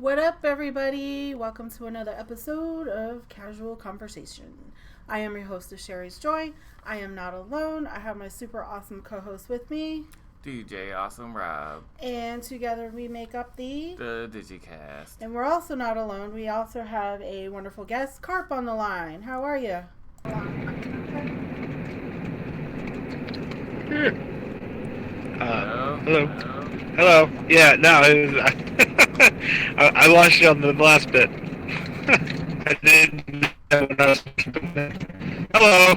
What up, everybody? Welcome to another episode of Casual Conversation. I am your hostess, Sherry's Joy. I am not alone. I have my super awesome co-host with me. DJ Awesome Rob. And together we make up the Digicast. And we're also not alone. We also have a wonderful guest, Karp, on the line. How are you? Hello. Hello. Yeah, no, I lost you on the last bit. I didn't know what I was Hello.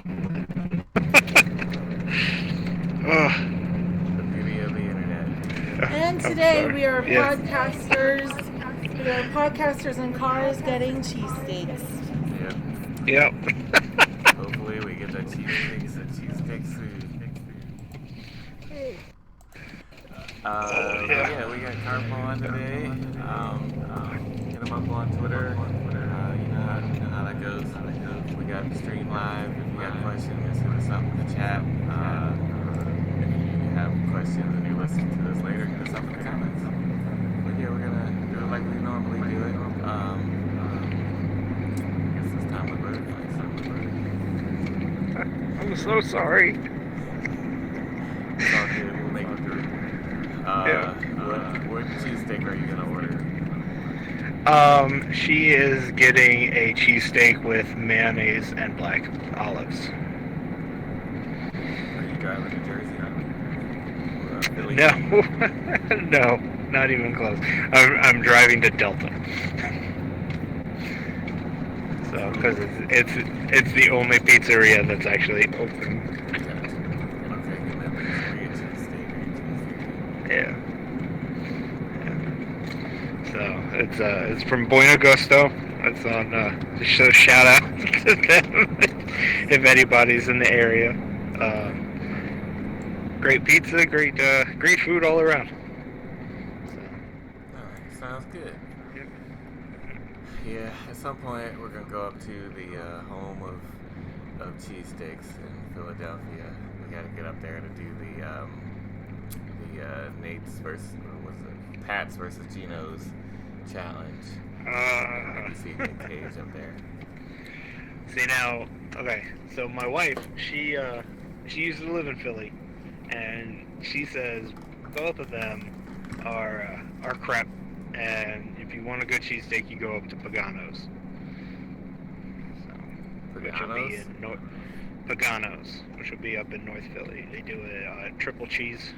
The beauty of the internet. And today we are podcasters. We are podcasters in cars getting cheesesteaks. Yep. Hopefully we get that cheesesteak food. Yeah, we got Karp on today. Hit him up on Twitter. You know how that goes. We got stream live. If you got questions, hit us up in the chat. If you have questions and you're listening to this later, hit us up in the comments. But yeah, we're gonna do it like we normally do it. I guess it's time to bird. I'm so sorry. It's all good. We'll make it through. What cheesesteak are you gonna order? She is getting a cheesesteak with mayonnaise and black olives. Are you driving to Jersey? No, no, not even close. I'm driving to Delta. So, because it's the only pizzeria that's actually open. Yeah. So it's from Buena Gusto. It's on so shout out to them if anybody's in the area. Great pizza, great food all around. So. Alright, sounds good. Yep. Yeah, at some point we're gonna go up to the home of cheesesteaks in Philadelphia. We gotta get up there to do the Nate's versus Pat's versus Gino's challenge. See Nick Cage up there. See now, okay. So my wife, she used to live in Philly, and she says both of them are crap. And if you want a good cheesesteak, you go up to Pagano's. So, which will be in Pagano's, which will be up in North Philly. They do a triple cheese.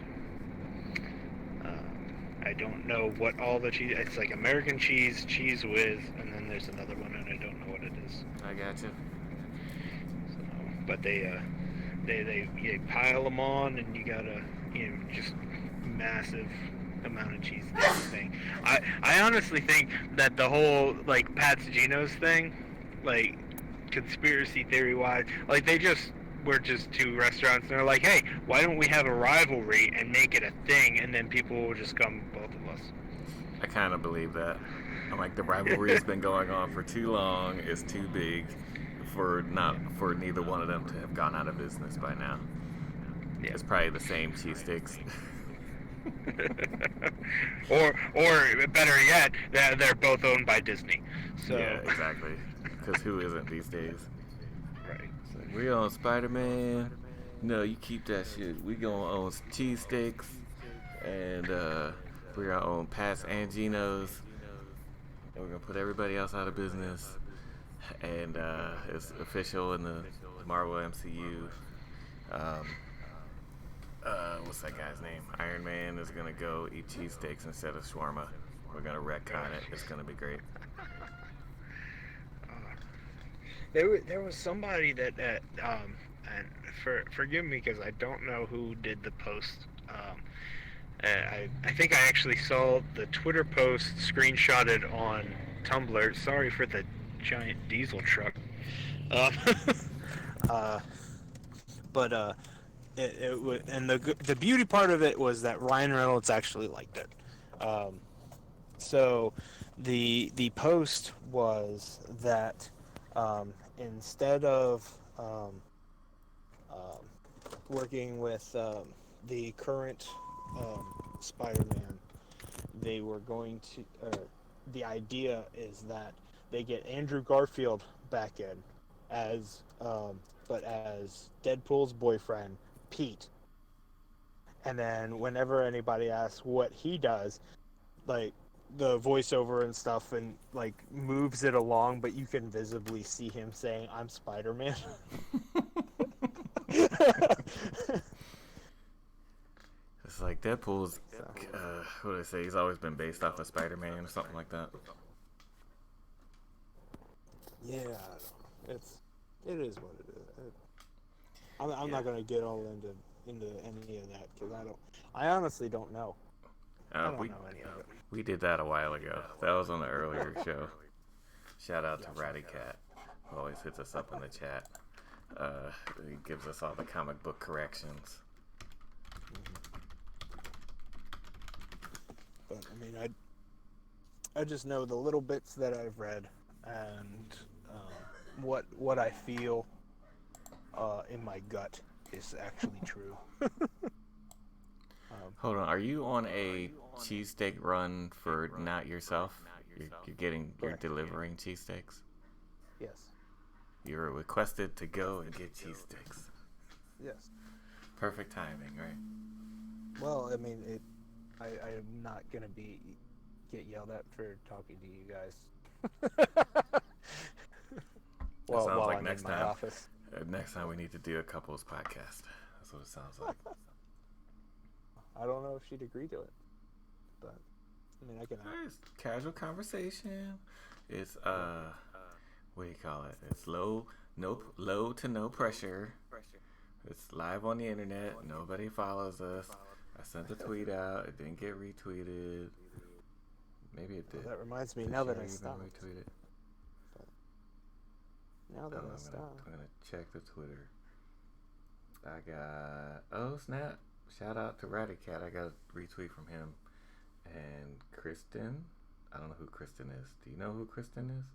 I don't know what all the cheese. It's like American cheese, cheese whiz, and then there's another one, and I don't know what it is. I gotcha. So, but they pile them on, and you got just massive amount of cheese thing. I honestly think that the whole like Pat's Geno's thing, like conspiracy theory wise, like we're just two restaurants and they're like, hey, why don't we have a rivalry and make it a thing, and then people will just come, both of us. I kind of believe that. I'm like, the rivalry has been going on for too long. It's too big for neither one of them to have gone out of business by now. Yeah. It's probably the same cheesesteaks. or better yet, they're both owned by Disney. So. Yeah, exactly. Because who isn't these days? Right. We own Spider-Man. No, you keep that shit. We gonna own cheesesteaks, and we're gonna own Pat's and Geno's, and we're gonna put everybody else out of business. And it's official in the Marvel MCU. What's that guy's name? Iron Man is gonna go eat cheesesteaks instead of shawarma. We're gonna retcon it. It's gonna be great. There was somebody that and forgive me because I don't know who did the post. I think I actually saw the Twitter post screenshotted on Tumblr. Sorry for the giant diesel truck. But it was, and the beauty part of it was that Ryan Reynolds actually liked it. So the post was that. Instead of working with the current Spider-Man, they were going to the idea is that they get Andrew Garfield back in as, but as Deadpool's boyfriend, Pete. And then whenever anybody asks what he does, like the voiceover and stuff, and like moves it along, but you can visibly see him saying, "I'm Spider-Man." It's like Deadpool's, what do I say? He's always been based off of Spider-Man or something like that. Yeah, I don't know. It is what it is. I'm not gonna get all into any of that because I honestly don't know. I don't know any of it. We did that a while ago. That was on the earlier show. Shout out to Ratty Cat, who always hits us up in the chat. He gives us all the comic book corrections. But I mean, I just know the little bits that I've read and what I feel in my gut is actually true. Hold on, are you on a cheesesteak run for not yourself? You're delivering cheesesteaks? Yes. You're requested to go and get cheesesteaks. Yes. Perfect timing, right? Well, I mean, I'm not gonna get yelled at for talking to you guys. Well, sounds like I'm next in my time. office. Next time we need to do a couples podcast. That's what it sounds like. I don't know if she'd agree to it, but I mean, I can. It's casual conversation. It's what do you call it? It's low to no pressure. It's live on the internet. Nobody follows us. I sent a tweet out. It didn't get retweeted. Maybe it did. Well, that reminds me. Did Now that Sherry I even stopped. retweet it? Now that I stopped. I'm gonna check the Twitter. I got snap! Shout out to Ratty Cat. I got a retweet from him and Kristen. I don't know who Kristen is. Do you know who Kristen is?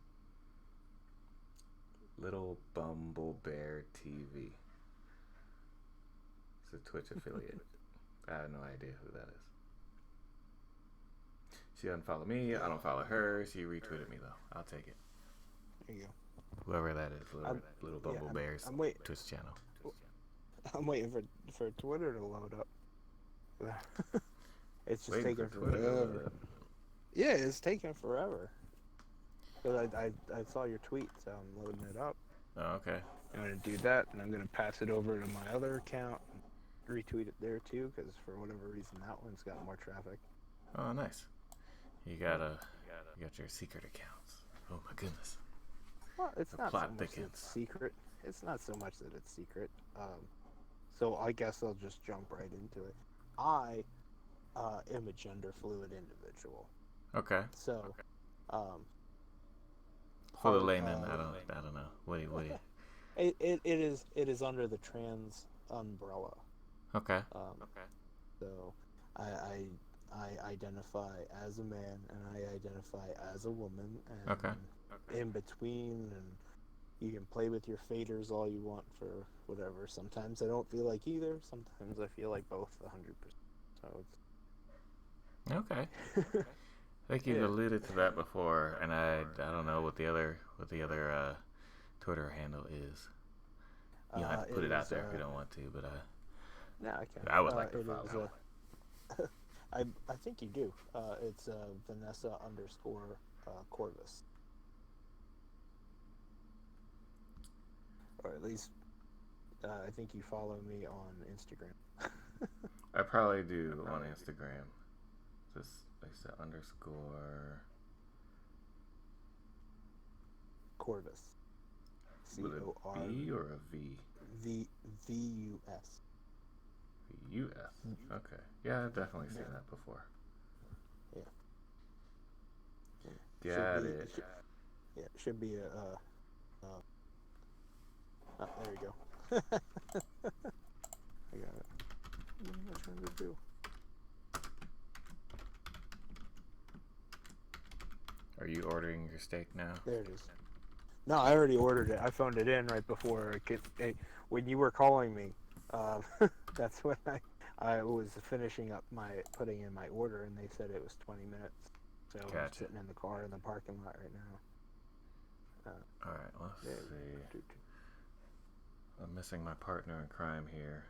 Little Bumble Bear TV. It's a Twitch affiliate. I have no idea who that is. She doesn't follow me. I don't follow her. She retweeted me though. I'll take it. There you go. Whoever that is, little Bumble Bear's Twitch channel. I'm waiting for Twitter to load up. It's just Waiting taking for Twitter to forever. load up. Yeah, it's taking forever. Because I saw your tweet, so I'm loading it up. Oh, okay. I'm going to do that, and I'm going to pass it over to my other account, and retweet it there too, because for whatever reason that one's got more traffic. Oh, nice. You got your secret accounts. Oh my goodness. Well, it's The not so plot much that thickens. it's secret. It's not so much that it's secret. So I guess I'll just jump right into it. I am a gender fluid individual. Okay. So, For the part layman, of- I don't know. What do you? it is under the trans umbrella. Okay. So I identify as a man and I identify as a woman, and Okay. in between, and you can play with your faders all you want for whatever. Sometimes I don't feel like either. Sometimes I feel like both 100%. So Okay. I think you've alluded to that before, and I don't know what the other Twitter handle is. You don't have to put it out there if you don't want to, but no, I can't. I would like to it follow. is, I think you do. It's Vanessa _Corvus. Or at least I think you follow me on Instagram. I probably do on Instagram. Just like I said, underscore. Corvus. With a B or a V? VUS. VUS. Okay. Yeah, I've definitely seen that before. Yeah. Got it. It should be a. Oh, there you go. I got it. What am I trying to do? Are you ordering your steak now? There it is. No, I already ordered it. I phoned it in right before when you were calling me. That's when I was finishing up putting in my order, and they said it was 20 minutes. So I'm Gotcha. sitting in the car in the parking lot right now. All right, let's see. I'm missing my partner in crime here.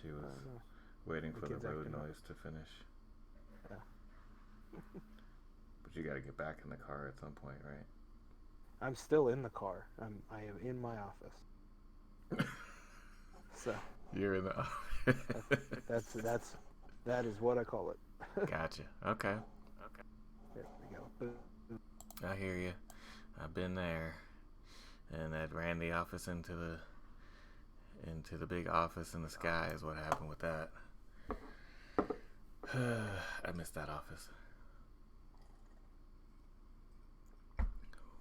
She was waiting for the road noise to finish. Yeah. But you got to get back in the car at some point, right? I'm still in the car. I am in my office. So You're in the office. that is what I call it. Gotcha. Okay. There we go. I hear you. I've been there, and that ran the office into the big office in the sky is what happened with that. I missed that office.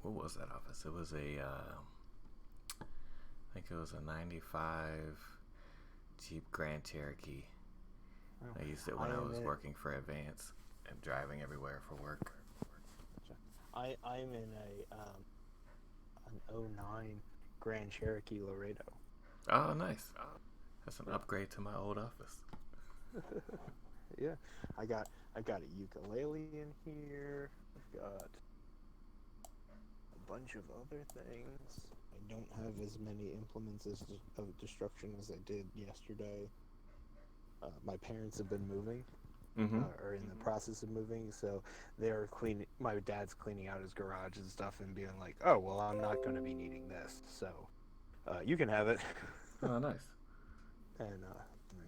What was that office? It was I think it was a 95 Jeep Grand Cherokee. I used it when I was working for Advance and driving everywhere for work. I'm in an 09 Grand Cherokee Laredo. Oh, nice. That's an upgrade to my old office. Yeah, I got a ukulele in here. I've got a bunch of other things. I don't have as many implements of destruction as I did yesterday. My parents have been moving, or in the process of moving, so they're cleaning. My dad's cleaning out his garage and stuff, and being like, "Oh, well, I'm not going to be needing this, so you can have it." Oh, nice. And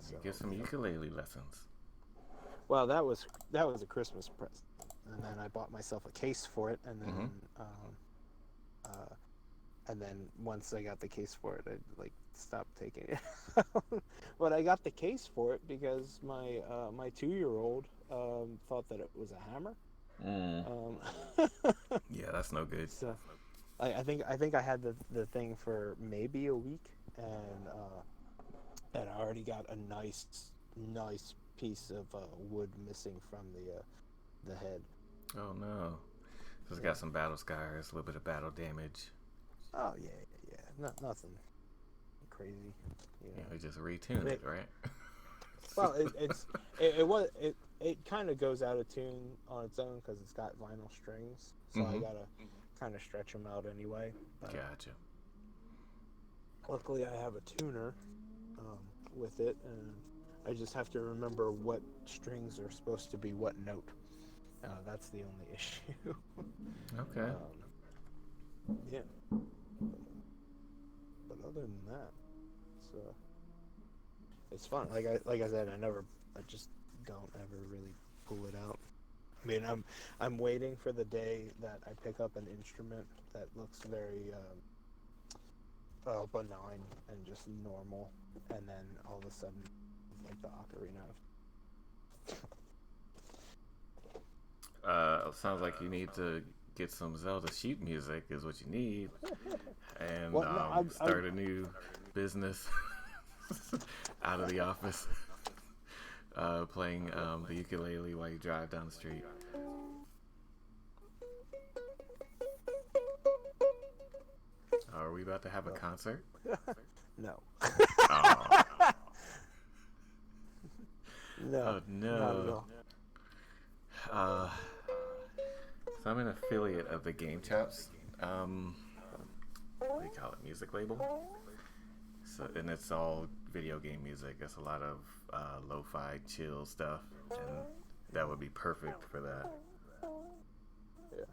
so, get some ukulele lessons. Well, that was a Christmas present, and then I bought myself a case for it, and then and then once I got the case for it, I stopped taking it. But I got the case for it because my 2-year-old thought that it was a hammer. Yeah, that's no good. So I think I had the thing for maybe a week, and I already got a nice piece of wood missing from the head. Oh no! So it's got some battle scars, a little bit of battle damage. Oh yeah. Nothing crazy. Yeah, we just retuned it, right? Well, it kind of goes out of tune on its own because it's got vinyl strings, so I gotta kind of stretch them out anyway. But Gotcha. luckily, I have a tuner with it, and I just have to remember what strings are supposed to be what note. That's the only issue. Okay. Yeah. But other than that, it's fun. Like I said, I just don't ever really pull it out. I mean, I'm waiting for the day that I pick up an instrument that looks very benign and just normal, and then all of a sudden, like the ocarina. Sounds like you need to get some Zelda sheet music is what you need, and start a new business out of the office, playing the ukulele while you drive down the street. Are we about to have a concert? No. Oh. No. Oh no. Not at all. So I'm an affiliate of the Game Chops, what do you call it, music label? So, and it's all video game music. It's a lot of lo-fi, chill stuff, and that would be perfect for that. Yeah.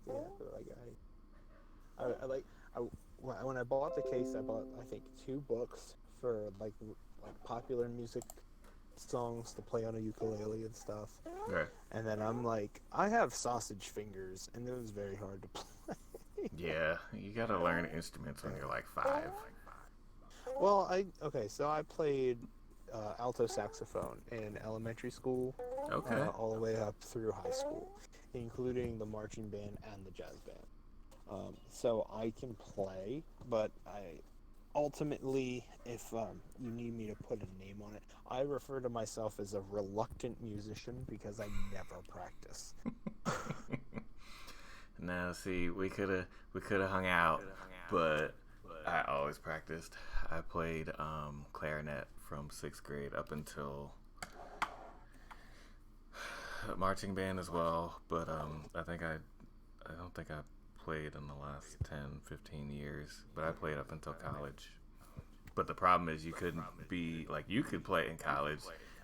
But when I bought the case, I bought I think 2 books for like popular music songs to play on a ukulele and stuff. Right. And then I'm like, I have sausage fingers, and it was very hard to play. Yeah, you gotta learn instruments when you're like 5. Well, so I played alto saxophone in elementary school, all the way up through high school, including the marching band and the jazz band. So I can play, but ultimately, if you need me to put a name on it, I refer to myself as a reluctant musician because I never practice. Now, see, we could have hung out, but I always practiced. I played clarinet from 6th grade up until marching band as well, but I don't think I played in the last 10, 15 years, but I played up until college. But the problem is you couldn't be, like, you could play in college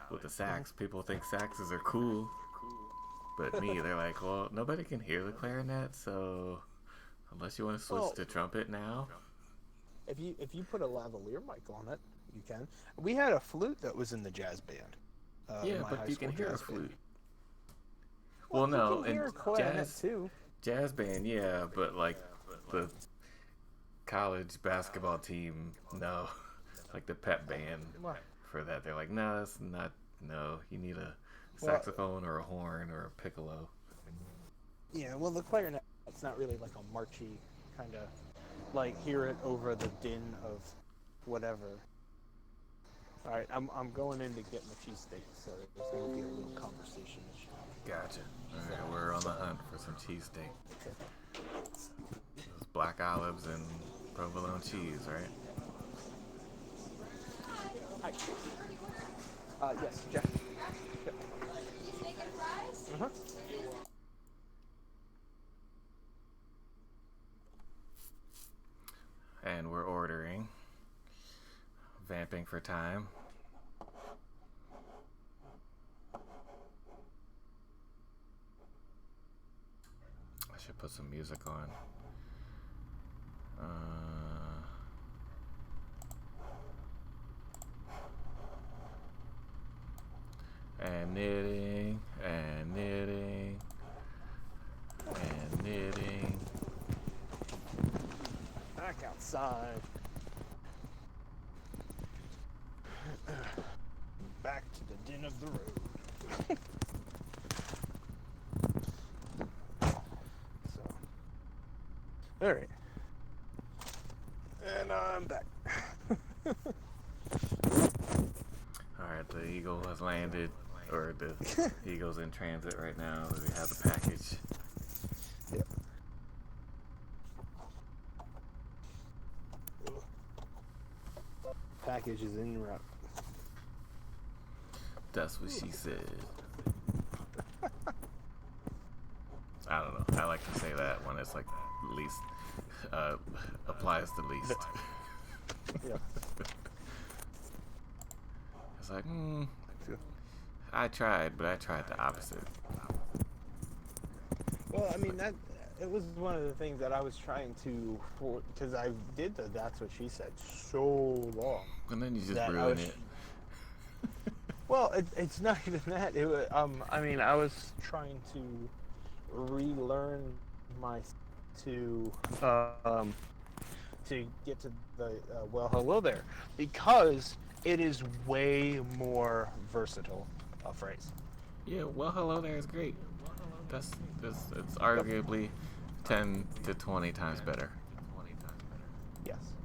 with the sax. People think saxes are cool, but me, they're like, well, nobody can hear the clarinet, so unless you want to switch to trumpet now. If you put a lavalier mic on it, you can. We had a flute that was in the jazz band. Yeah, but you can hear a flute. Well, no, you can hear and clarinet too. Jazz band, yeah, but like the college basketball team, no. Like the pep band for that, they're like, no, that's not. No, you need a saxophone or a horn or a piccolo. Yeah, well, the clarinet, it's not really like a marchy kind of, like, hear it over the din of whatever. All right, I'm going in to get my cheesesteak, so there's going to be a little conversation. Gotcha. All right, we're on the hunt for some cheesesteak. Okay. Those black olives and provolone cheese, right? Hi. Yes, Jeff. Yep. Uh-huh. And we're ordering. Vamping for time. I should put some music on. And knitting, and knitting, and knitting. Back outside. Back to the din of the road. So, all right. And I'm back. All right, the Eagle has landed, or the Eagle's in transit right now. We have the package. Yep. Package is en route. That's what she said. I don't know. I like to say that when it's like least applies the least. Yeah. It's like, I tried, but I tried the opposite. Well, I mean, it was one of the things that I was trying to, because I did the That's What She Said so long. And then you just ruin it. Well, it's not even that. It was, I mean, I was trying to relearn to get to the well, hello there, because it is way more versatile a phrase. Yeah, well, hello there is great. It's arguably 10 to 20 times better. Yes.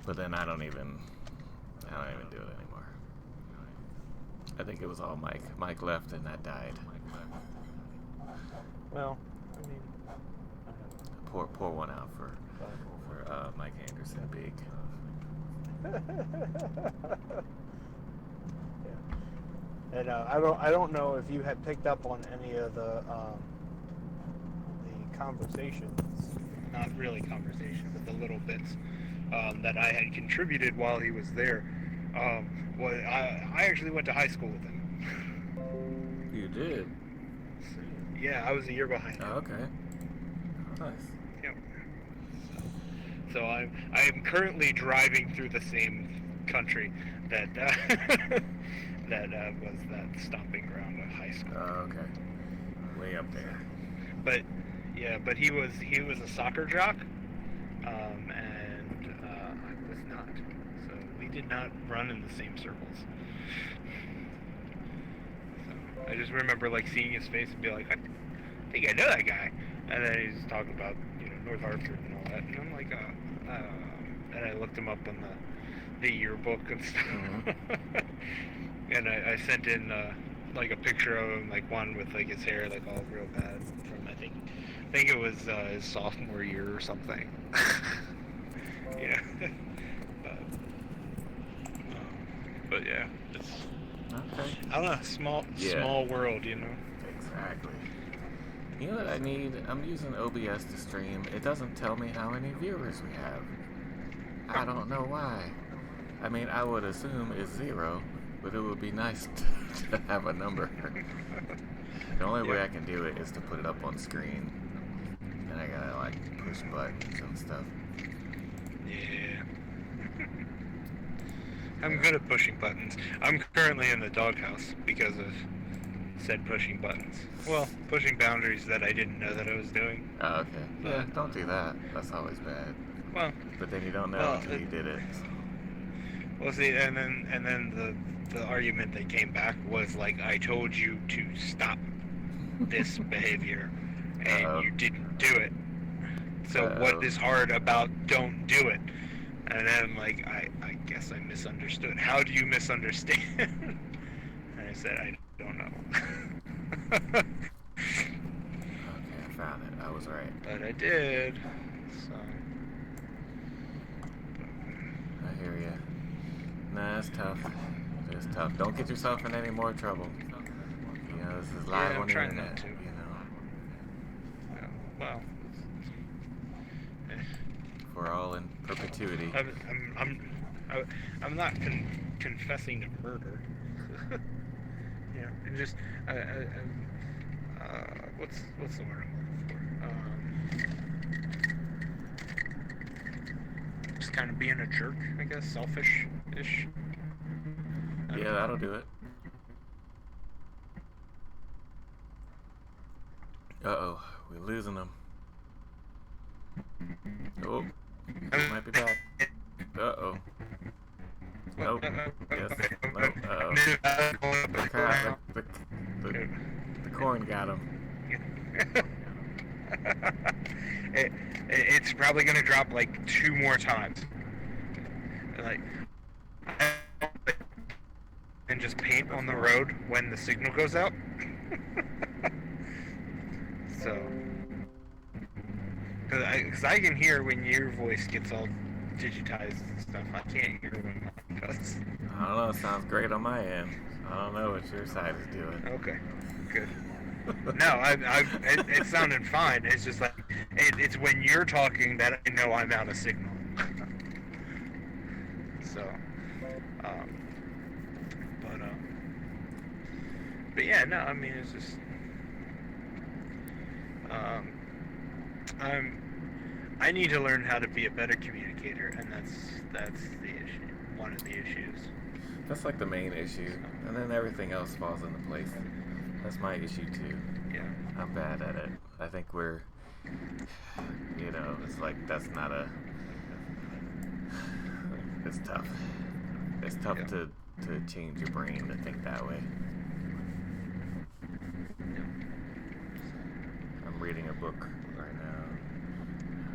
But then I don't even do it anymore. I think it was all Mike. Mike left and that died. Well, I mean, pour one out for Mike Anderson, big. Yeah. And I don't know if you had picked up on any of the conversations, not really conversations, but the little bits that I had contributed while he was there. Well, I actually went to high school with him. You did? Yeah, I was a year behind him. Oh, okay. Nice. Yep. So I'm currently driving through the same country that that was that stomping ground of high school. Oh, okay. Way up there. But yeah, but he was a soccer jock, and I was not. So we did not run in the same circles. So I just remember like seeing his face and be like, I think I know that guy. And then he's talking about North Hartford and all that, and I'm like, and I looked him up on the yearbook and stuff. Mm-hmm. And I sent in like a picture of him, like one with like his hair like all real bad from I think it was his sophomore year or something. Yeah. But yeah, Okay. I don't know, small world, you know. Exactly. You know what I need? I'm using OBS to stream. It doesn't tell me how many viewers we have. I don't know why. I mean, I would assume it's 0, but it would be nice to have a number. The only way I can do it is to put it up on screen. And I gotta, like, push buttons and stuff. Yeah. I'm good at pushing buttons. I'm currently in the doghouse because of said pushing buttons. Well, pushing boundaries that I didn't know that I was doing. Oh, okay. Yeah, don't do that. That's always bad. Well, But then you don't know until you did it. Well, see, and then the argument that came back was like, I told you to stop this behavior, and you didn't do it. So what is hard about don't do it? And then like, I guess I misunderstood. How do you misunderstand? And I said, I don't know. Okay, I found it. I was right. But I did. So. I hear ya. Nah, it's tough. It's tough. Don't get yourself in any more trouble. You know, this is live on the internet. Not to. You know. Well. We're all in perpetuity. I'm not confessing to murder. Yeah, it just what's the word I'm looking for? Just kind of being a jerk, I guess, selfish-ish. Yeah, that'll do it. Uh-oh, we're losing them. Oh, he might be back. Uh-oh. Nope. Yes. Nope. Uh-oh. The corn got him. It's probably gonna drop like 2 more times. Like, and just paint on the road when the signal goes out. So, because I can hear when your voice gets all digitized and stuff. I can't hear when mine does. I don't know. It sounds great on my end. I don't know what your side is doing. Okay, good. No, it sounded fine. It's just like it's when you're talking that I know I'm out of signal. So, but yeah, no. I mean, it's just I need to learn how to be a better communicator, and that's the issue. One of the issues. That's like the main issue, and then everything else falls into place. That's my issue too. Yeah. I'm bad at it. I think we're, you know, it's like that's not a. It's tough. It's tough to change your brain to think that way. I'm reading a book right now.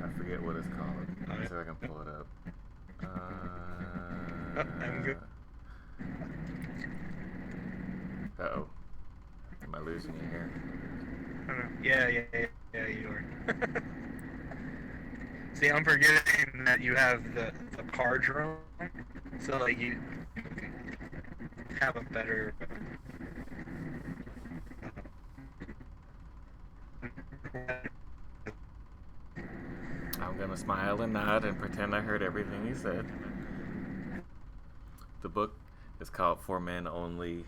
I forget what it's called. Let me see if I can pull it up. I'm good. Uh-oh. Am I losing you here? I don't know. Yeah, you are. See, I'm forgetting that you have the cards wrong, so like you have a better. I'm gonna smile and nod and pretend I heard everything you said. The book is called For Men Only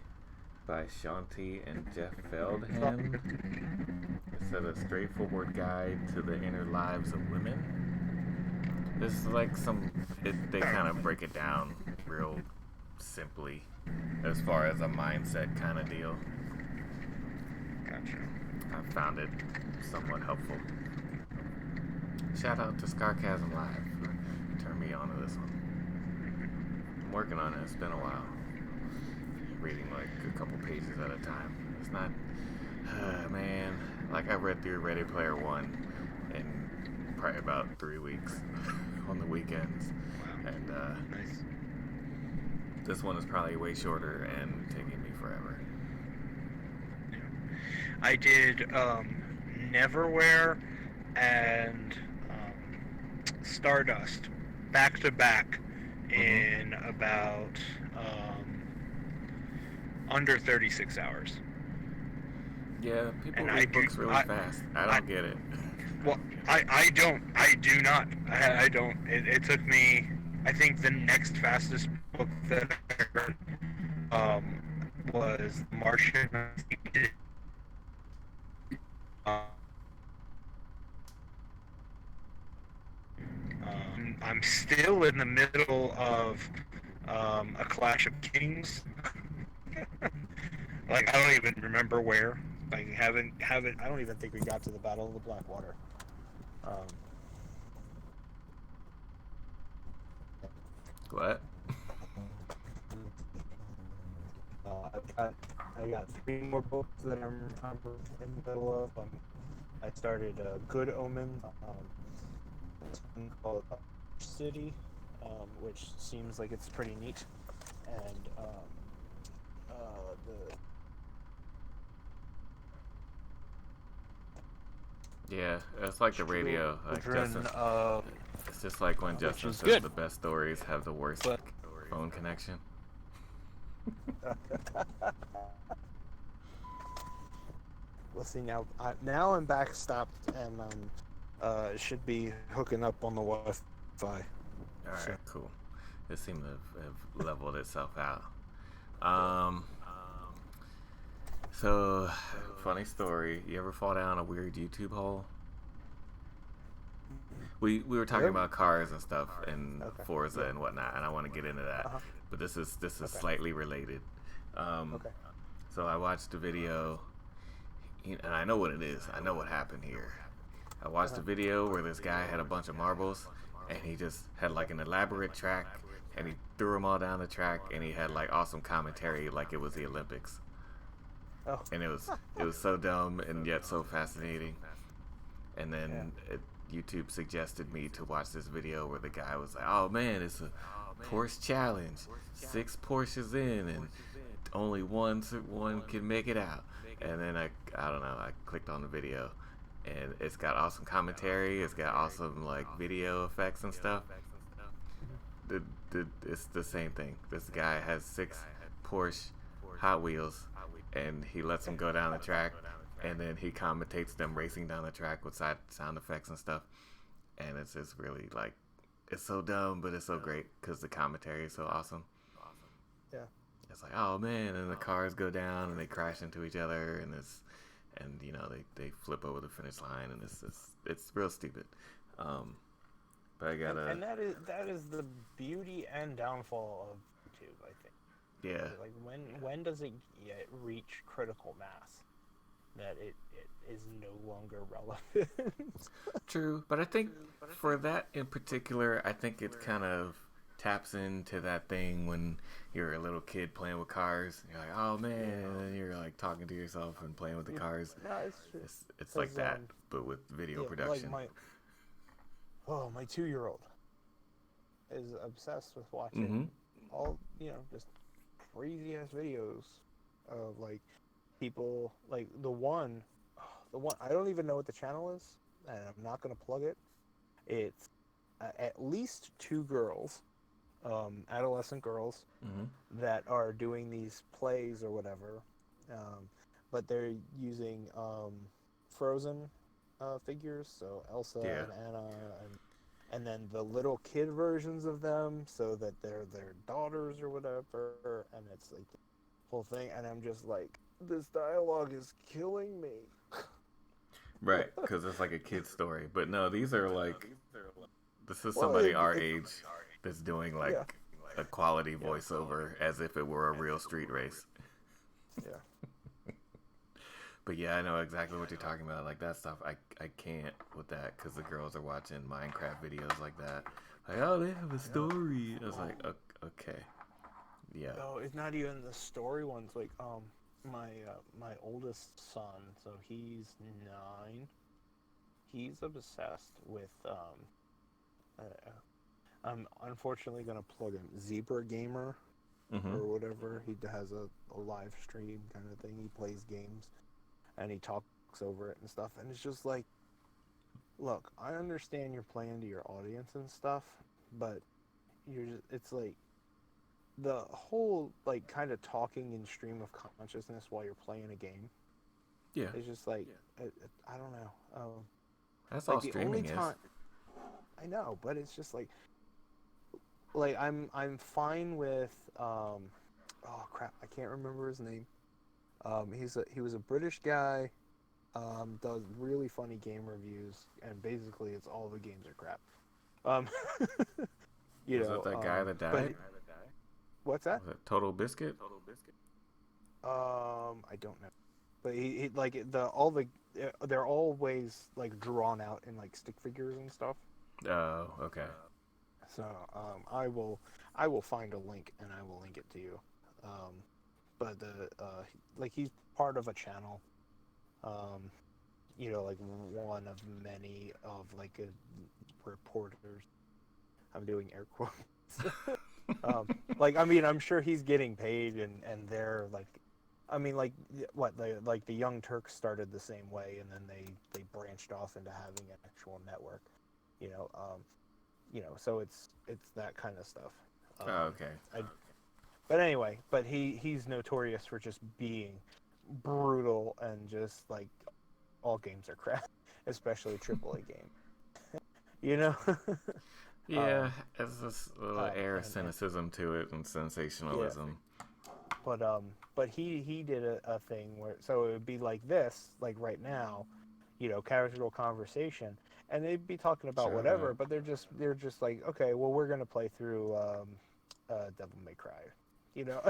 by Shanti and Jeff Feldham. It's a straightforward guide to the inner lives of women. It's like they kind of break it down real simply as far as a mindset kind of deal. Gotcha. I found it somewhat helpful. Shout out to Scarcasm Live for turning me on to this one. I'm working on it. It's been a while. Reading like a couple pages at a time. It's not, man. Like I read through Ready Player One in probably about 3 weeks on the weekends, and Nice. this one is probably way shorter and taking me forever. I did Neverwhere and Stardust back to back in about under 36 hours. Yeah, people And read books really fast. I don't get it. Well, I don't. I do not. I don't. It took me. I think the next fastest book that I read was Martian. I'm still in the middle of A Clash of Kings. Like, I don't even remember where. Like, haven't. I don't even think we got to the Battle of the Blackwater. What? I got 3 more books that I'm in the middle of. I started Good Omen, this one called City, which seems like it's pretty neat, and Yeah, it's like the radio. Like Justin, it's just like when Justin says good. the best stories have the worst phone connection. Well, see, now I'm backstopped and should be hooking up on the Wi-Fi. All right, cool. It seemed to have leveled itself out. So, funny story. You ever fall down a weird YouTube hole? We were talking about cars and stuff and Forza and whatnot, and I want to get into that. But this is slightly related. So I watched a video, and I know what it is. I know what happened here. I watched a video where this guy had a bunch of marbles, and he just had like an elaborate track, and he threw them all down the track, and he had like awesome commentary like it was the Olympics. And it was so dumb and yet so fascinating. And then YouTube suggested me to watch this video where the guy was like, "Oh man, it's a Porsche challenge. 6 Porsches in, and only one can make it out." And then I don't know. I clicked on the video, and it's got awesome commentary. It's got awesome like video effects and stuff. It's the same thing. This guy has 6 Porsche Hot Wheels, and he lets them go down the track, and then he commentates them racing down the track with sound effects and stuff. And it's just really like, it's so dumb, but it's so great because the commentary is so awesome. Yeah. It's like, oh man, and the cars go down and they crash into each other, and you know they flip over the finish line, and it's real stupid. But I gotta. And that is the beauty and downfall of YouTube, I think. Yeah. Like when does it reach critical mass that it is no longer relevant? True, but I think for that in particular, I think it kind of taps into that thing when you're a little kid playing with cars. You're like, oh man, and then you're like talking to yourself and playing with the cars. No, it's true. It's like that, but with video production. Like my 2-year-old is obsessed with watching all just crazy ass videos of like people, like the one I don't even know what the channel is, and I'm not gonna plug it. It's at least 2 girls, adolescent girls, that are doing these plays or whatever, but they're using Frozen figures, so Elsa and Anna, and then the little kid versions of them, so that they're their daughters or whatever, and it's like the whole thing, and I'm just like, this dialogue is killing me. Right, because it's like a kid's story. But no, these are like, this is somebody our age that's doing like a quality voiceover as if it were a real street race. Yeah. But yeah, I know exactly what you're talking about. Like that stuff, I can't with that because the girls are watching Minecraft videos like that. Like, oh, they have a story. I was like, okay, yeah. No, it's not even the story ones. Like, my oldest son, so he's 9. He's obsessed with I'm unfortunately gonna plug him, Zebra Gamer or whatever. He has a live stream kind of thing. He plays games and he talks over it and stuff. And it's just like, look, I understand you're playing to your audience and stuff, but it's like, the whole like kind of talking in stream of consciousness while you're playing a game. Yeah. It's just like I don't know. That's Like all the streaming only time I know, but it's just like I'm fine with oh crap, I can't remember his name. He was a British guy, does really funny game reviews, and basically it's all the games are crap. Um, you Was know, that guy that but died? what's that? Was it Total Biscuit? I don't know, but he like they're always like drawn out in like stick figures and stuff. Oh, okay. So I will find a link and I will link it to you. But like he's part of a channel. You know, like one of many of like reporters. I'm doing air quotes. Like I mean, I'm sure he's getting paid, and they're like, I mean, like what the Young Turks started the same way, and then they branched off into having an actual network. You know, so it's that kind of stuff. Oh, okay. But anyway, he's notorious for just being brutal and just like all games are crap, especially AAA game. You know? Yeah, it's this little air of and cynicism to it and sensationalism. but he did a thing where so it would be like this, like right now, you know, casual conversation, and they'd be talking about Shut whatever, up. but they're just like, okay, well we're gonna play through Devil May Cry, you know,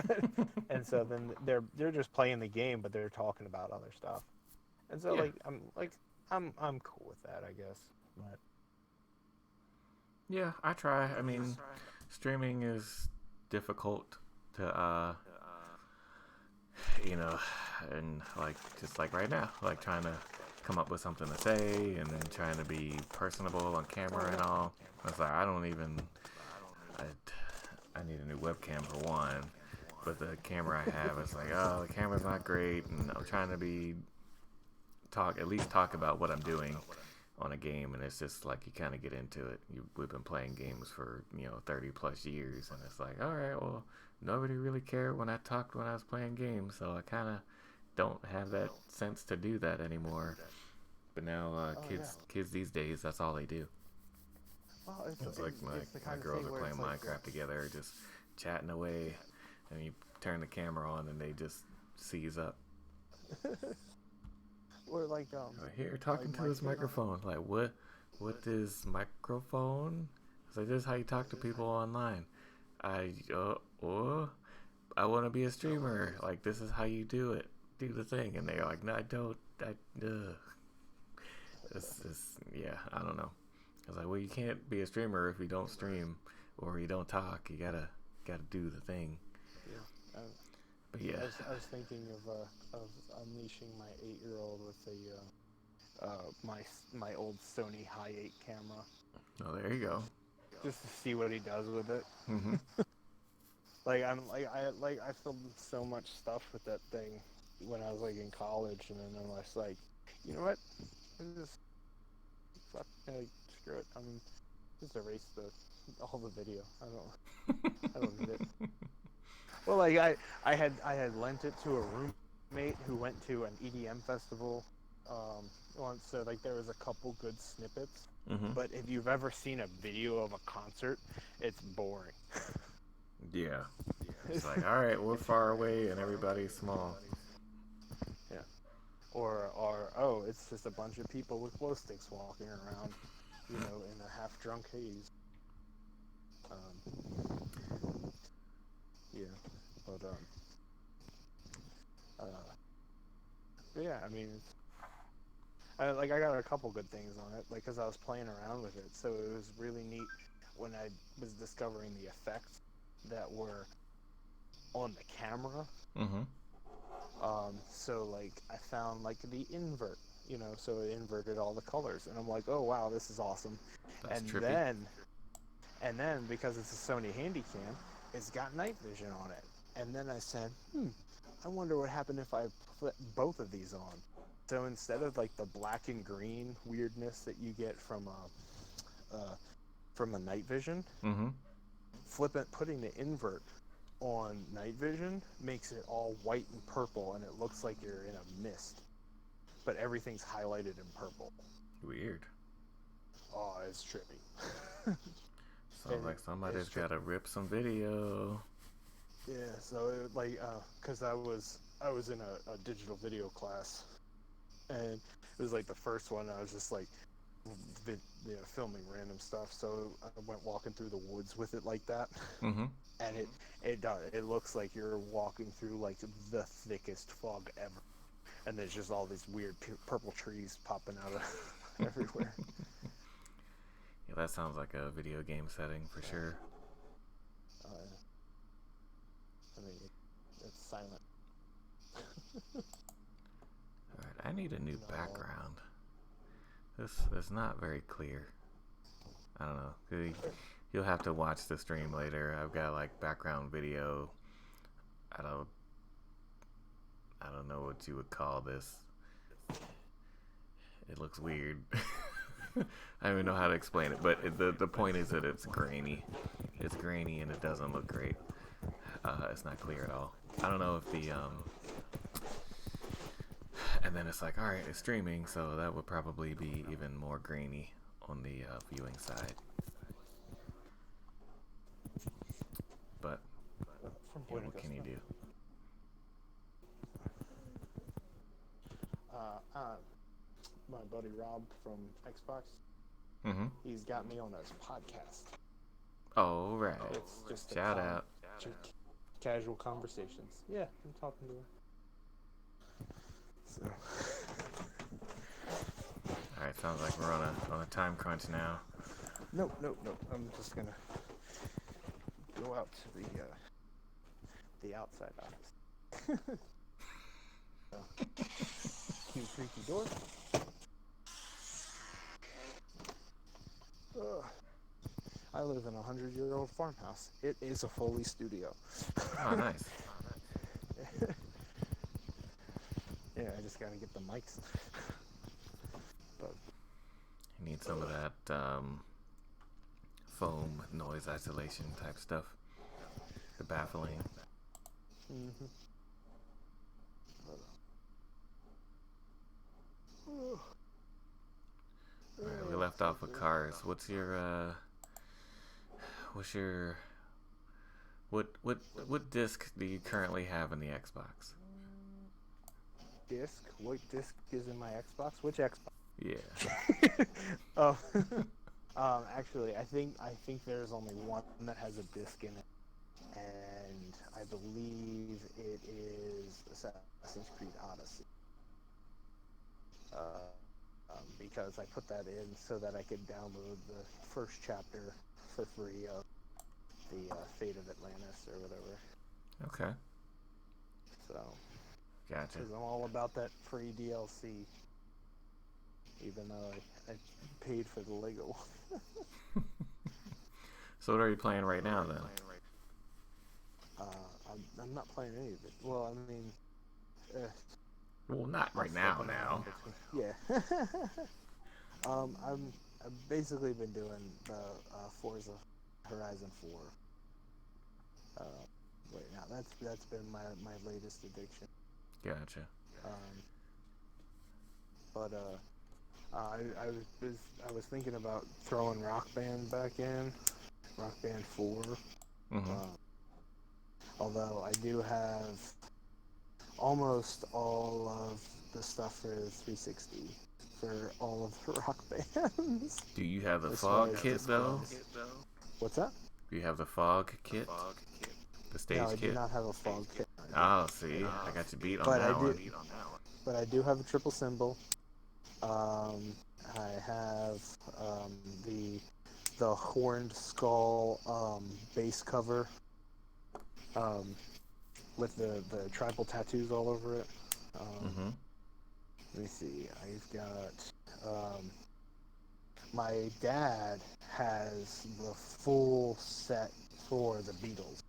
and so then they're just playing the game, but they're talking about other stuff, and so Yeah. I'm cool with that, I guess. But Yeah, I try. I mean, streaming is difficult to, you know, and like just like right now, like trying to come up with something to say and then trying to be personable on camera and all. It's like I don't even. I need a new webcam for one, but the camera I have is like, oh, the camera's not great, and I'm trying to at least talk about what I'm doing on a game, and it's just like you kind of get into it. We've been playing games for 30 plus years, and it's like, all right, well, nobody really cared when I talked when I was playing games, so I kind of don't have that sense to do that anymore. But now kids these days, that's all they do. well, It's like it's the my kind of girls thing are where playing it's like, Minecraft together, just chatting away, and you turn the camera on, and they just seize up. or like Here, talking to my his kid- microphone. Like, what is microphone? It's like, this is how you talk to people online. I want to be a streamer. Like, this is how you do it. Do the thing. And they're like, no, I don't. Yeah, I don't know. I was like, well, you can't be a streamer if you don't stream or you don't talk. You gotta do the thing. yeah. But yeah, I was thinking of unleashing my 8-year-old with my old Sony Hi8 camera, oh, there you go. just to see what he does with it. Hmm. Like I filmed so much stuff with that thing when I was like in college, and then I was like, you know what? Just screw it. Just erase all the video. I don't need it. Well, like I had lent it to a roommate who went to an EDM festival once, so like there was a couple good snippets. Hmm. But if you've ever seen a video of a concert, it's boring. Yeah. It's like, all right, we're far away and everybody's small. Yeah. Or oh, it's just a bunch of people with glow sticks walking around, in a half-drunk haze. Yeah. But yeah, I mean, I got a couple good things on it, like, because I was playing around with it, so it was really neat when I was discovering the effects that were on the camera. Mm-hmm. So like I found like the invert, so it inverted all the colors, and I'm like, oh wow, this is awesome. That's and trippy. then because it's a Sony Handycam, it's got night vision on it. And then I said, I wonder what happened if I put both of these on. So instead of like the black and green weirdness that you get from a night vision, Mm-hmm. putting the invert on night vision makes it all white and purple, and it looks like you're in a mist, but everything's highlighted in purple. Weird. Oh, it's trippy. Sounds like somebody's got to rip some video. Yeah, so it, like, cause I was in a digital video class, and it was like the first one. I was just like, filming random stuff. So I went walking through the woods with it like that, Mm-hmm. and it looks like you're walking through like the thickest fog ever, and there's just all these weird purple trees popping out of everywhere. Yeah, that sounds like a video game setting for sure. I mean, it's silent. Alright, I need a new background. This is not very clear. I don't know. You'll have to watch the stream later. I've got like background video. I don't know what you would call this. It looks weird. I don't even know how to explain it, but the point is that it's grainy. It's grainy and it doesn't look great. It's not clear at all. I don't know if the and then it's like, all right, it's streaming, so that would probably be even more grainy on the viewing side. But yeah, what can you do? My buddy Rob from Xbox, Mm-hmm. he's got me on his podcast. Oh, right. It's just Shout out. Casual conversations. Yeah, I'm talking to him. So. All right, sounds like we're on a time crunch now. Nope. I'm just gonna go out to the outside office. Cute creaky door. I live in a 100-year-old farmhouse. It is a Foley studio. Oh, nice. Yeah, I just gotta get the mics. But You need some of that foam noise isolation type stuff. The baffling. mm-hmm. All right, we left off with cars. What's your what disc do you currently have in the Xbox? Disc? What disc is in my Xbox? Which Xbox? Yeah. Oh, actually, I think there's only one that has a disc in it, and I believe it is Assassin's Creed Odyssey. Because I put that in so that I could download the first chapter for free of the Fate of Atlantis or whatever. Okay. So, Gotcha. because I'm all about that free DLC, even though I paid for the Lego one. So what are you playing right now then? I'm not playing any of it. Well, I mean, Well, not right now. Yeah. I've basically been doing the Forza Horizon 4. Right now, that's been my latest addiction. Gotcha. But I was thinking about throwing Rock Band back in, Rock Band 4. Mm-hmm. Although I do have almost all of the stuff for 360 for all of the Rock Bands. Do you have the fog kit though? What's that? Do you have the fog kit? The stage No, I kit? do not have a fog kit. Oh, see, I got you beat on But that one. But I do have a triple cymbal. I have the horned skull base cover with the tribal tattoos all over it. Mm-hmm. Let me see. I've got my dad has the full set for the Beatles,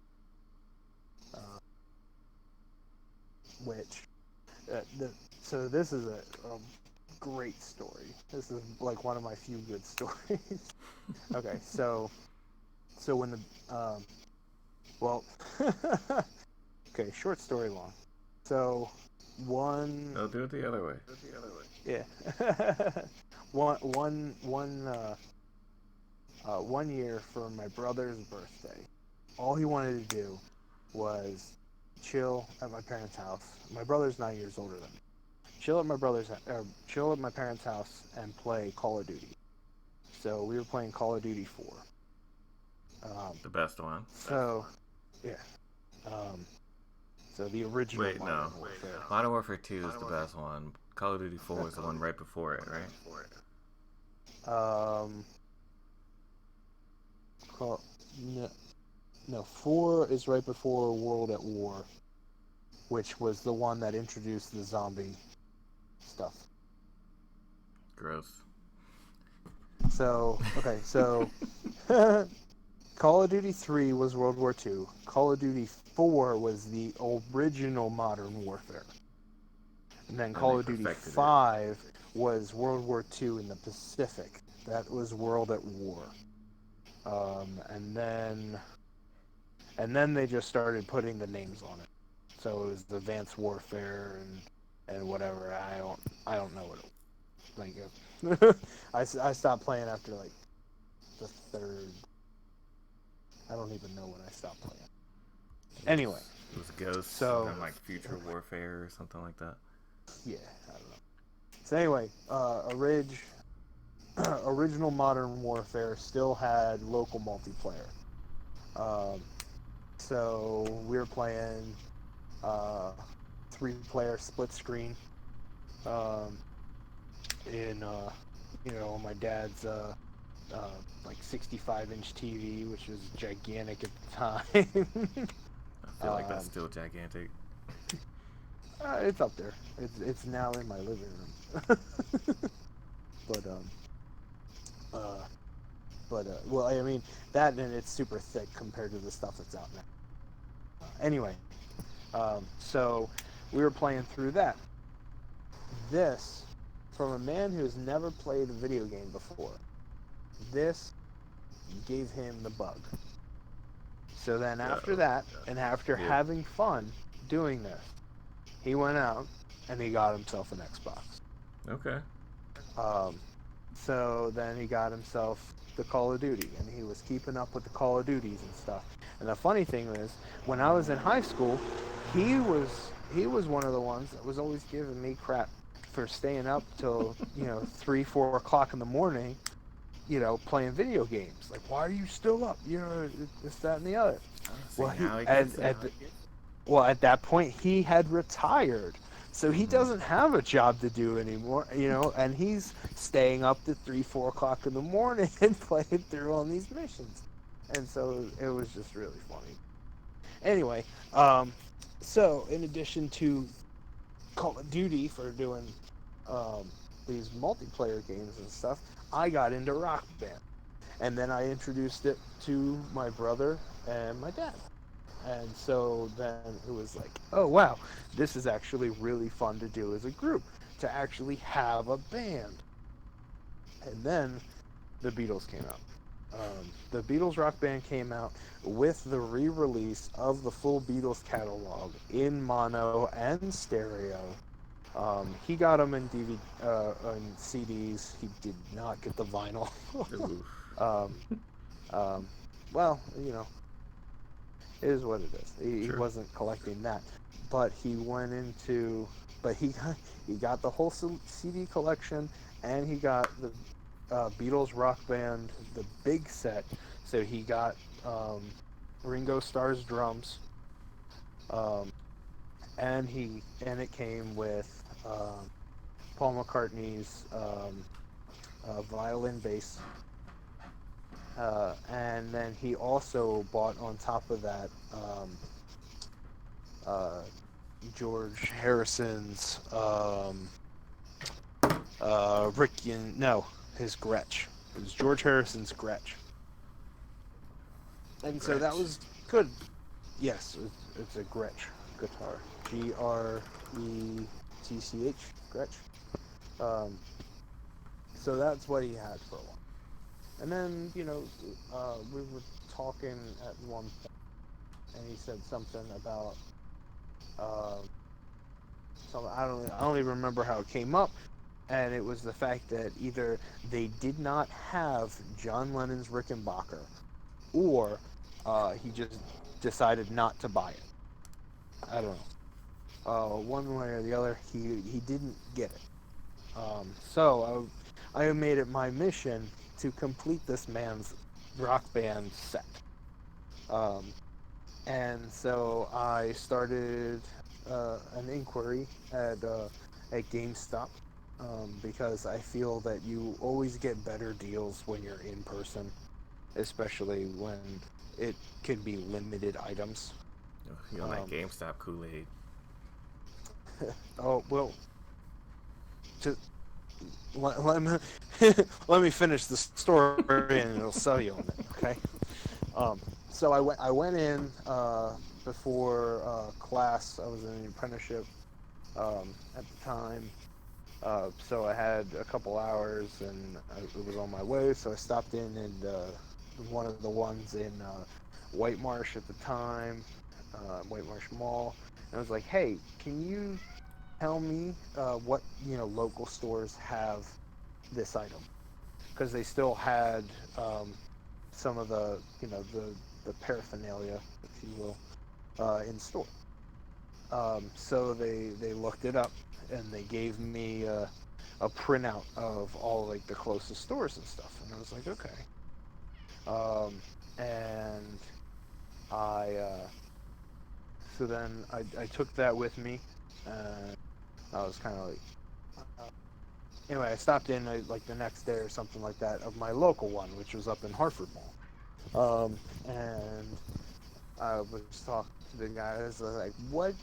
which so this is a great story. This is like one of my few good stories. Okay, so when Well, okay, short story long. So, one, No, do it the other way. yeah, one year for my brother's birthday, all he wanted to do was chill at my parents' house. My brother's 9 years older than me. Chill at my parents' house and play Call of Duty. So we were playing Call of Duty 4. The best one. So, yeah. So the original Wait, Modern no. Warfare. Modern Warfare 2 is the best one. Call of Duty 4 is the one right before it, right? Call, no, 4 is right before World at War, which was the one that introduced the zombie stuff. Gross. So, okay, so Call of Duty 3 was World War II. Call of Duty 4 was the original Modern Warfare. And then Call of Duty 5 was World War II in the Pacific. That was World at War. And then they just started putting the names on it. So it was Advanced Warfare and whatever. I don't know what it was. Like, I stopped playing after like the third. I don't even know when I stopped playing. Anyway, It was Ghost. So, and like Future Warfare or something like that. yeah, I don't know. So anyway, original Modern Warfare still had local multiplayer. So we were playing 3-player split screen in on my dad's like 65-inch TV, which was gigantic at the time. I feel like that's still gigantic. It's up there. It's now in my living room. Well, I mean, that and it's super thick compared to the stuff that's out now. Anyway, so we were playing through that. This, from a man who's never played a video game before, this gave him the bug. So then after that, and after having fun doing this, he went out and he got himself an Xbox. Okay. So then he got himself the Call of Duty, and he was keeping up with the Call of Duties and stuff. And the funny thing is, when I was in high school, he was one of the ones that was always giving me crap for staying up till 3-4 o'clock in the morning, playing video games. Like, why are you still up? This, that, and the other. Well, at that point, he had retired. So he doesn't have a job to do anymore, and he's staying up to 3-4 o'clock in the morning and playing through all these missions. And so it was just really funny. Anyway, so in addition to Call of Duty for doing these multiplayer games and stuff, I got into Rock Band. And then I introduced it to my brother and my dad. And so then it was like, oh wow, this is actually really fun to do as a group, to actually have a band. And then the Beatles came out. The Beatles Rock Band came out with the re-release of the full Beatles catalog in mono and stereo. He got them in on CDs. He did not get the vinyl. Well, it is what it is. He wasn't collecting that, but he got the whole CD collection, and he got the Beatles Rock Band, the big set. So he got Ringo Starr's drums, and it came with Paul McCartney's violin bass. And then he also bought on top of that George Harrison's his Gretsch. It was George Harrison's Gretsch. And so that was good. Yes, it's a Gretsch guitar. Gretsch, Gretsch. So that's what he had for a while. And then, we were talking at one point, and he said something about uh, something, I don't even remember how it came up, and it was the fact that either they did not have John Lennon's Rickenbacker, or he just decided not to buy it. I don't know. One way or the other, he didn't get it. So I made it my mission to complete this man's rock band set. Um, and so I started an inquiry at GameStop, because I feel that you always get better deals when you're in person, especially when it can be limited items. You're on that GameStop Kool-Aid. Oh, well, just let me let me finish the story and it'll sell you on it, okay? So I went in before class. I was in an apprenticeship at the time, so I had a couple hours and it was on my way. So I stopped in and one of the ones in White Marsh at the time, White Marsh Mall, and I was like, "Hey, can you tell me what local stores have this item?" Because they still had some of the the paraphernalia, if you will, in store. So they looked it up and they gave me a printout of all like the closest stores and stuff, and I was like, okay. And so then I took that with me, and I was kind of like, anyway, I stopped in like the next day or something like that of my local one, which was up in Hartford Mall. And I was talking to the guys like, what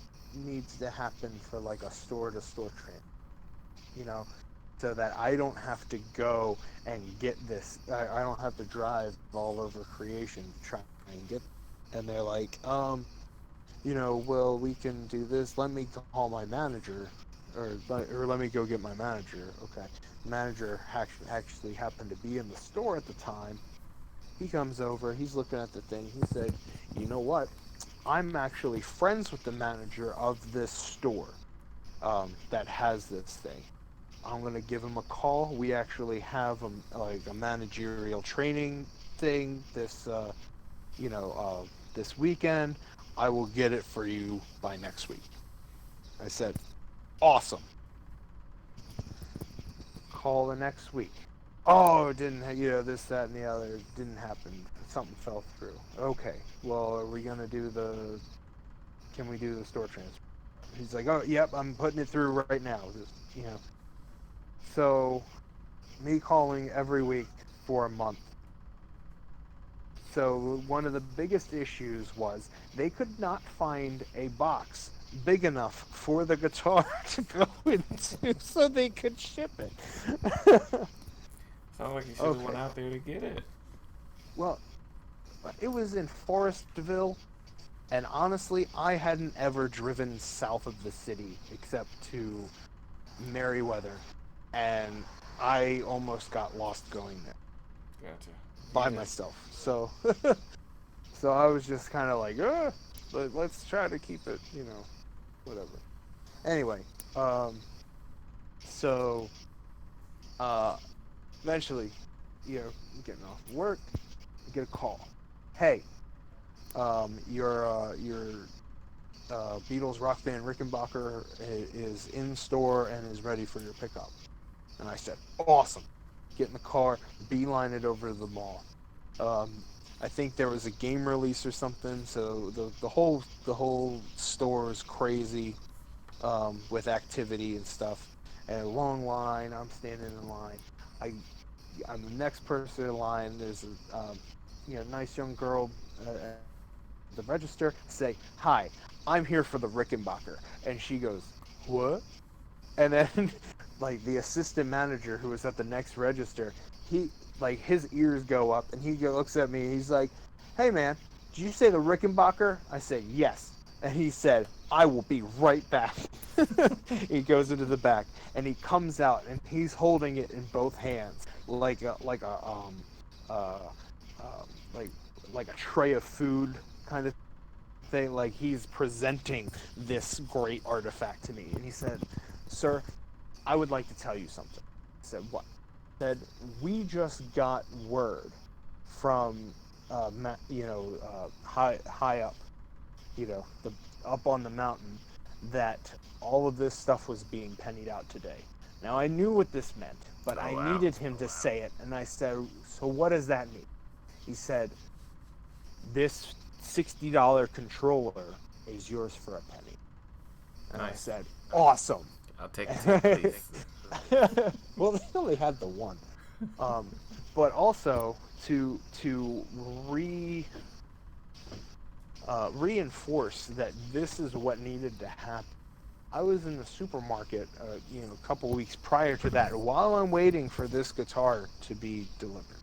needs to happen for like a store-to-store train, so that I don't have to go and get this. I don't have to drive all over Creation to try and get. And they're like, well, we can do this. Let me call my manager, or let me go get my manager. Okay. The manager actually happened to be in the store at the time. He comes over, he's looking at the thing. He said, "You know what? I'm actually friends with the manager of this store that has this thing. I'm going to give him a call. We actually have a managerial training thing this weekend. I will get it for you by next week." I said, "Awesome." Call the next week. "Oh, it didn't, this, that, and the other didn't happen. Something fell through." "Okay, well, are we going to can we do the store transfer?" He's like, "Oh, yep, I'm putting it through right now." So, me calling every week for a month. So one of the biggest issues was they could not find a box big enough for the guitar to go into so they could ship it. Sounds like you should have went out there to get it. Well, it was in Forestville, and honestly, I hadn't ever driven south of the city except to Merriweather, and I almost got lost going there. Gotcha. By myself. So so I was just kind of like, let's try to keep it, whatever. Anyway, so eventually, getting off work, I get a call. "Hey, your Beatles rock band Rickenbacker is in store and is ready for your pickup." And I said, "Awesome." Get in the car, beeline it over to the mall. I think there was a game release or something, so the whole store is crazy with activity and stuff. And a long line. I'm standing in line. I'm the next person in line. There's a nice young girl at the register. Say, "Hi, I'm here for the Rickenbacker," and she goes, "What?" And then like the assistant manager who was at the next register, his ears go up and he looks at me. He's like, "Hey man, did you say the Rickenbacker?" I said, "Yes." And he said, "I will be right back." He goes into the back and he comes out and he's holding it in both hands like a tray of food kind of he's presenting this great artifact to me, and he said, "Sir, I would like to tell you something." I said, "What?" He said, "We just got word from, high up, up on the mountain, that all of this stuff was being pennied out today." Now I knew what this meant, but I needed him to say it, and I said, "So what does that mean?" He said, "This $60 controller is yours for a penny." And Nice. I said, "Awesome." I'll take it too, please. Well, they only had the one. But also to reinforce that this is what needed to happen. I was in the supermarket, a couple weeks prior to that, while I'm waiting for this guitar to be delivered.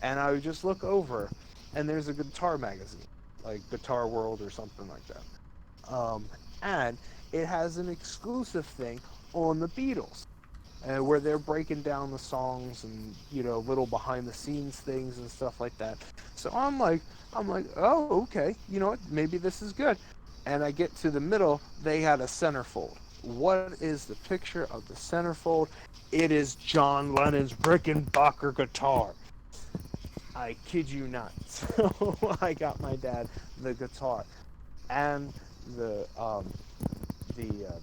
And I would just look over, and there's a guitar magazine, like Guitar World or something like that. And it has an exclusive thing on the Beatles, where they're breaking down the songs and, little behind the scenes things and stuff like that. So I'm like, oh, okay, you know what, maybe this is good. And I get to the middle, they had a centerfold. What is the picture of the centerfold? It is John Lennon's Rickenbacker guitar. I kid you not. So I got my dad the guitar and the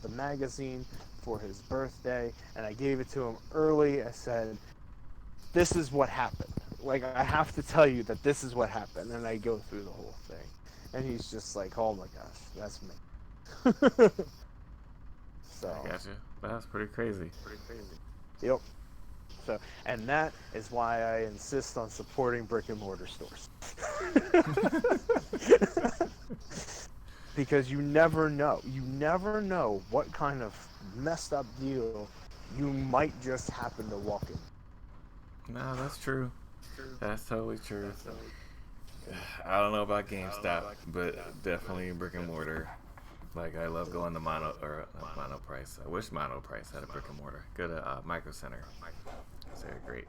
magazine for his birthday, and I gave it to him early. I said, "This is what happened. Like, I have to tell you that this is what happened." And I go through the whole thing. And he's just like, "Oh my gosh, that's me." So. I gotcha. That's pretty crazy. Yep. So, and that is why I insist on supporting brick and mortar stores. Because you never know. You never know what kind of messed up deal you might just happen to walk in. No, that's true. That's totally true. I don't know about GameStop, but definitely brick and mortar. Like, I love going to Mono Price. I wish Mono Price had a brick and mortar. Go to Micro Center. They're great.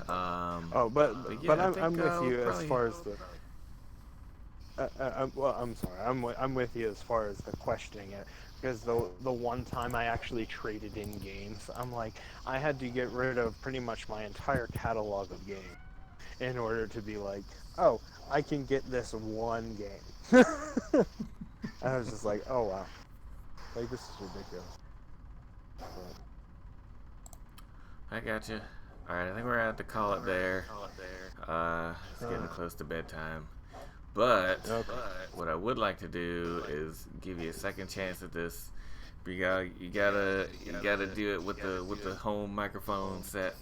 But yeah, I'm with you probably... as far as the. I'm sorry. I'm with you as far as the questioning it, because the one time I actually traded in games, I'm like, I had to get rid of pretty much my entire catalog of games in order to be like, oh, I can get this one game. And I was just like, oh wow, like, this is ridiculous. I got you. All right, I think we're gonna have to call it there. It's getting close to bedtime. But what I would like to do is give you a second chance at this. You gotta do it with the home microphone set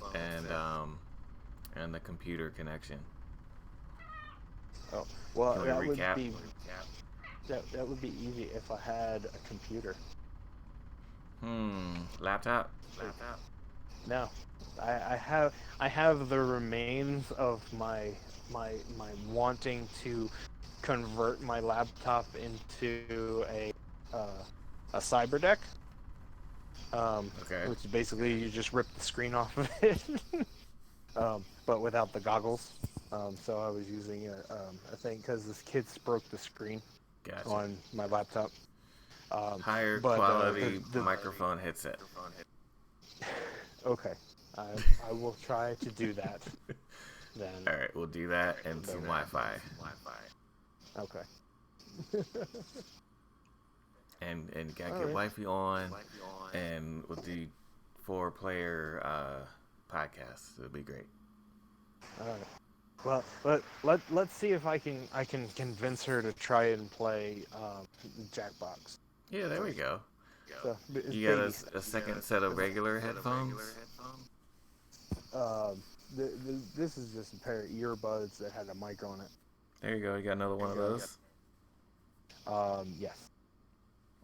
and the computer connection. Oh, well, Can we that recap? that would be easy if I had a computer. Laptop? No, I have the remains of my wanting to convert my laptop into a cyber deck. Okay. Which is basically you just rip the screen off of it, but without the goggles. So I was using a thing because this kid's broke the screen on my laptop. Higher quality microphone headset. Okay, I will try to do that. Then. All right, we'll do that and some Wi-Fi. Okay. And gotta get Wi-Fi on, and we'll do 4-player podcasts. It'll be great. All right. Well, let's see if I can convince her to try and play Jackbox. Yeah, there we go. So, You got a second set of regular headphones? This is just a pair of earbuds that had a mic on it. There you go. You got another one of those? Yes.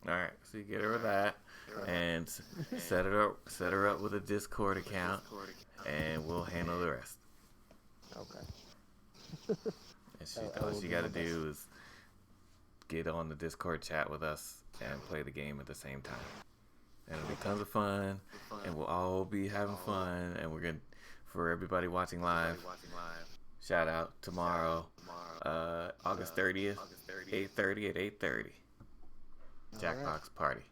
All right. So you get her that, and set her up with a Discord account, and we'll handle the rest. Okay. And all she got to do is get on the Discord chat with us and play the game at the same time. And it'll be tons of fun, and we'll all be having fun, and we're going to, for everybody watching live, shout out tomorrow, August 30th, 8:30 at 8:30. Jackbox party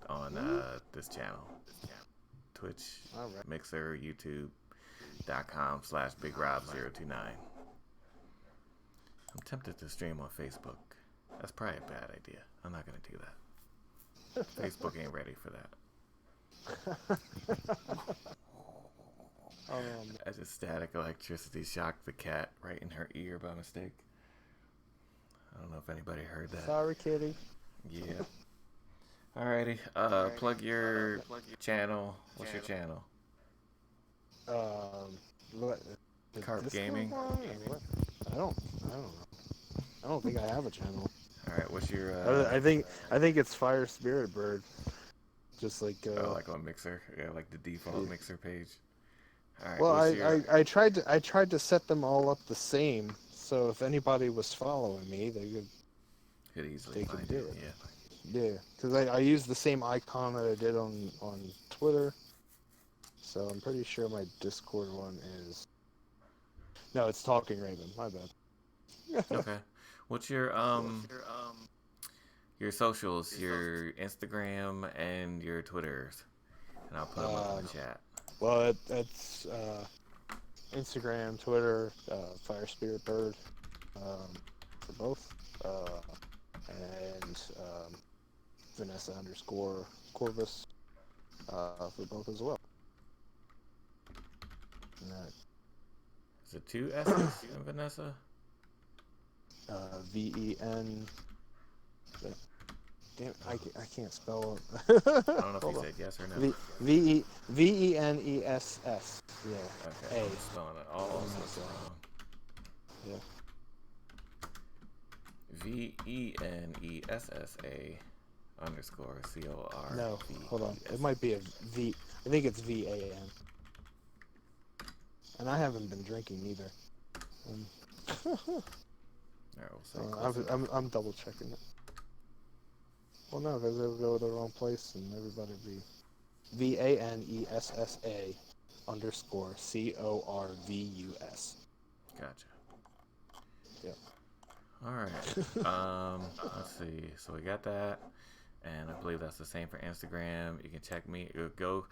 on this channel. Twitch, Mixer, YouTube.com/BigRob029. I'm tempted to stream on Facebook. That's probably a bad idea. I'm not going to do that. Facebook ain't ready for that. I just static electricity shocked the cat right in her ear by mistake. I don't know if anybody heard that. Sorry, kitty. Yeah. Alrighty. Plug your channel. What's your channel? What? Karp Gaming. I don't know. I don't think I have a channel. All right. What's your? I think it's FireSpiritBird. Just like. Like on Mixer. Yeah, like the default Mixer page. All right. Well, I tried to set them all up the same, so if anybody was following me, they could easily find do it. Yeah. Yeah, because I used the same icon that I did on Twitter, so I'm pretty sure my Discord one is. No, it's Talking Raven. My bad. Okay. What's your socials, your Instagram and your Twitters, and I'll put them up in the chat. Well, it's Instagram, Twitter, FireSpiritBird for both, and Vanessa _Corvus for both as well. And is it 2 S's in Vanessa? VEN. Damn, I can't spell it. I don't know if you said yes or no. VENESS. Yeah. Okay. I'm spelling it all wrong. Yeah. VENESSA_COR. No, hold on. It might be a V. I think it's VAN. And I haven't been drinking either. I'm double checking it. Well, no, because they'll go to the wrong place and everybody be VANESSA_CORVUS. Gotcha. Yep. All right. Let's see. So we got that, and I believe that's the same for Instagram. You can check me. Go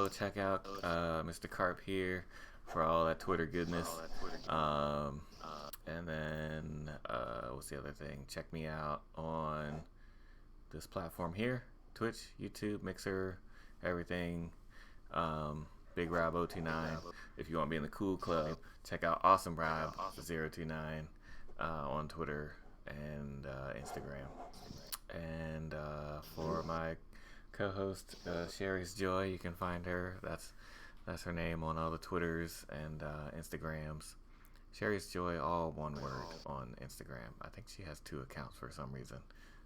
check out Mr. Karp here for all that Twitter goodness. And then what's the other thing? Check me out on this platform here: Twitch, YouTube, Mixer, everything. Big Rob 029. If you want to be in the cool club, check out Awesome Rob 029 on Twitter and Instagram. And for my co-host Sherry's Joy, you can find her. That's her name on all the Twitters and Instagrams. Sherry's Joy, all one word on Instagram. I think she has 2 accounts for some reason.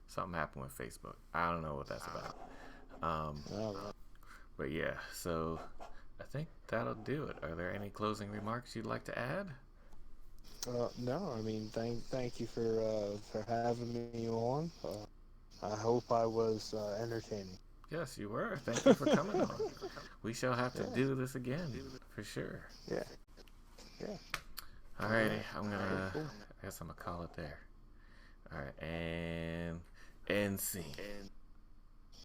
Something happened with Facebook. I don't know what that's about. But yeah, so I think that'll do it. Are there any closing remarks you'd like to add? No, I mean, thank you for having me on. I hope I was entertaining. Yes, you were. Thank you for coming on. We shall have to do this again, for sure. Yeah. Alrighty, I guess I'm gonna call it there. Alright, and scene.